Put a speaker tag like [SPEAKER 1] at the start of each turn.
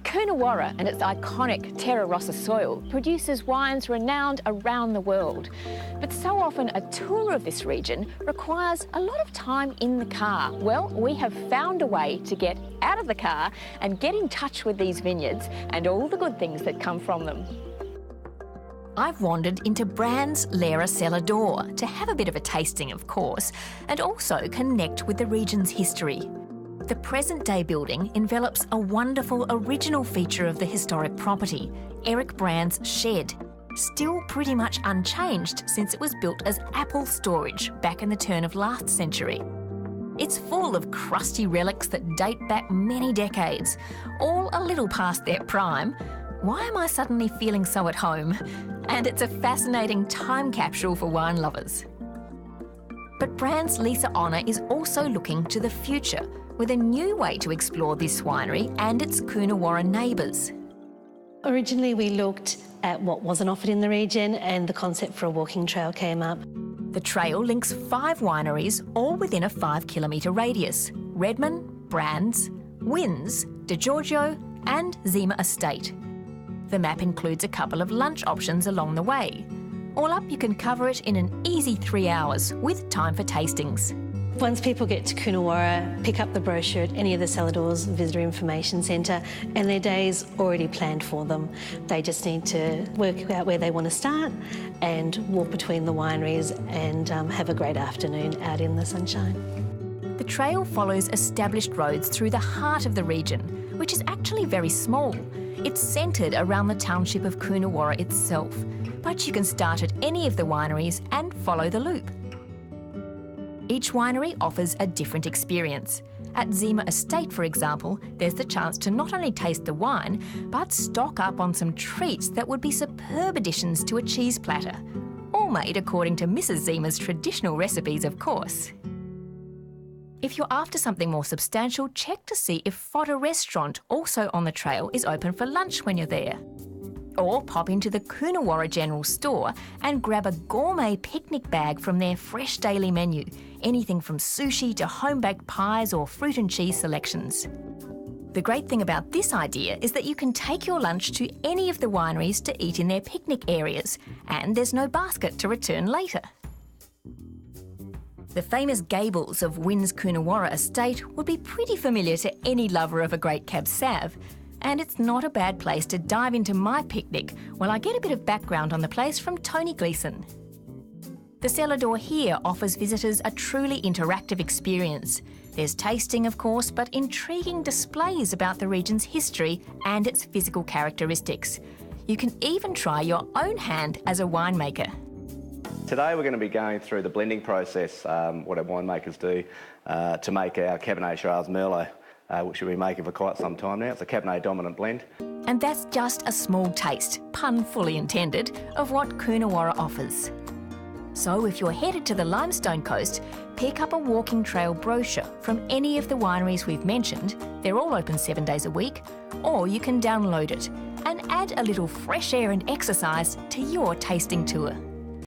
[SPEAKER 1] Coonawarra and its iconic Terra Rossa soil produces wines renowned around the world. But so often a tour of this region requires a lot of time in the car. Well, we have found a way to get out of the car and get in touch with these vineyards and all the good things that come from them. I've wandered into Brand's Lera Cellar Door to have a bit of a tasting, of course, and also connect with the region's history. The present-day building envelops a wonderful original feature of the historic property, Eric Brand's shed, still pretty much unchanged since it was built as apple storage back in the turn of last century. It's full of crusty relics that date back many decades, all a little past their prime. Why am I suddenly feeling so at home? And it's a fascinating time capsule for wine lovers. But Brand's Lisa Honour is also looking to the future with a new way to explore this winery and its Coonawarra neighbours.
[SPEAKER 2] Originally we looked at what wasn't offered in the region and the concept for a walking trail came up.
[SPEAKER 1] The trail links 5 wineries, all within a 5-kilometre radius: Redman, Brands, Wynns, De Giorgio and Zima Estate. The map includes a couple of lunch options along the way. All up, you can cover it in an easy 3 hours with time for tastings.
[SPEAKER 2] Once people get to Coonawarra, pick up the brochure at any of the Cellar Doors Visitor Information Centre and their day's already planned for them. They just need to work out where they want to start and walk between the wineries and have a great afternoon out in the sunshine.
[SPEAKER 1] The trail follows established roads through the heart of the region, which is actually very small. It's centred around the township of Coonawarra itself, but you can start at any of the wineries and follow the loop. Each winery offers a different experience. At Zima Estate, for example, there's the chance to not only taste the wine, but stock up on some treats that would be superb additions to a cheese platter. All made according to Mrs. Zima's traditional recipes, of course. If you're after something more substantial, check to see if Fodder Restaurant, also on the trail, is open for lunch when you're there. Or pop into the Coonawarra General Store and grab a gourmet picnic bag from their fresh daily menu, anything from sushi to home-baked pies or fruit and cheese selections. The great thing about this idea is that you can take your lunch to any of the wineries to eat in their picnic areas, and there's no basket to return later. The famous gables of Wynns Coonawarra Estate would be pretty familiar to any lover of a great Cab Sauv, and it's not a bad place to dive into my picnic while I get a bit of background on the place from Tony Gleeson. The cellar door here offers visitors a truly interactive experience. There's tasting, of course, but intriguing displays about the region's history and its physical characteristics. You can even try your own hand as a winemaker.
[SPEAKER 3] Today we're going to be going through the blending process, what our winemakers do to make our Cabernet Shiraz Merlot, which we've been making for quite some time now. It's a Cabernet dominant blend.
[SPEAKER 1] And that's just a small taste, pun fully intended, of what Coonawarra offers. So if you're headed to the Limestone Coast, pick up a walking trail brochure from any of the wineries we've mentioned. They're all open 7 days a week, or you can download it and add a little fresh air and exercise to your tasting tour.